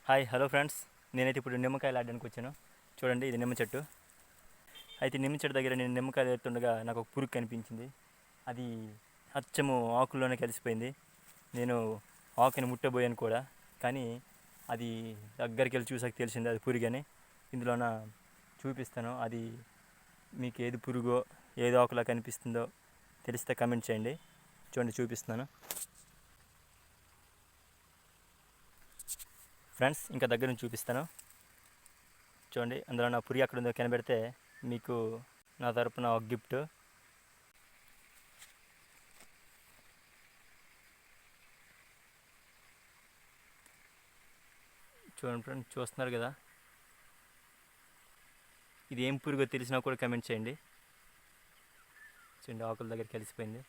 Hi hello friends, నేనైతే ఇప్పుడు నిమ్మకాయలు ఆడడానికి వచ్చాను. చూడండి, ఇది నిమ్మ చెట్టు. అయితే నిమ్మ చెట్టు దగ్గర నేను నిమ్మకాయలు ఎత్తుండగా నాకు ఒక పురుగు కనిపించింది. అది అచ్చము ఆకుల్లోనే కలిసిపోయింది. నేను ఆకుని ముట్టబోయాను కూడా, కానీ అది దగ్గరికి వెళ్ళి చూసాక తెలిసింది అది పురుగని. ఇందులోన చూపిస్తాను. అది మీకు ఏది పురుగో ఏది ఆకులా కనిపిస్తుందో తెలిస్తే కమెంట్ చేయండి. చూడండి, చూపిస్తున్నాను ఫ్రెండ్స్. ఇంకా దగ్గర నుంచి చూపిస్తాను. చూడండి, అందులో నా పురి అక్కడ ఉందో కనబెడితే మీకు నా తరపున ఒక గిఫ్ట్. చూడండి ఫ్రెండ్స్, చూస్తున్నారు కదా, ఇది ఏం పురుగో తెలిసినా కూడా కమెంట్ చేయండి. చూడండి, ఆకుల దగ్గర కలిసిపోయింది.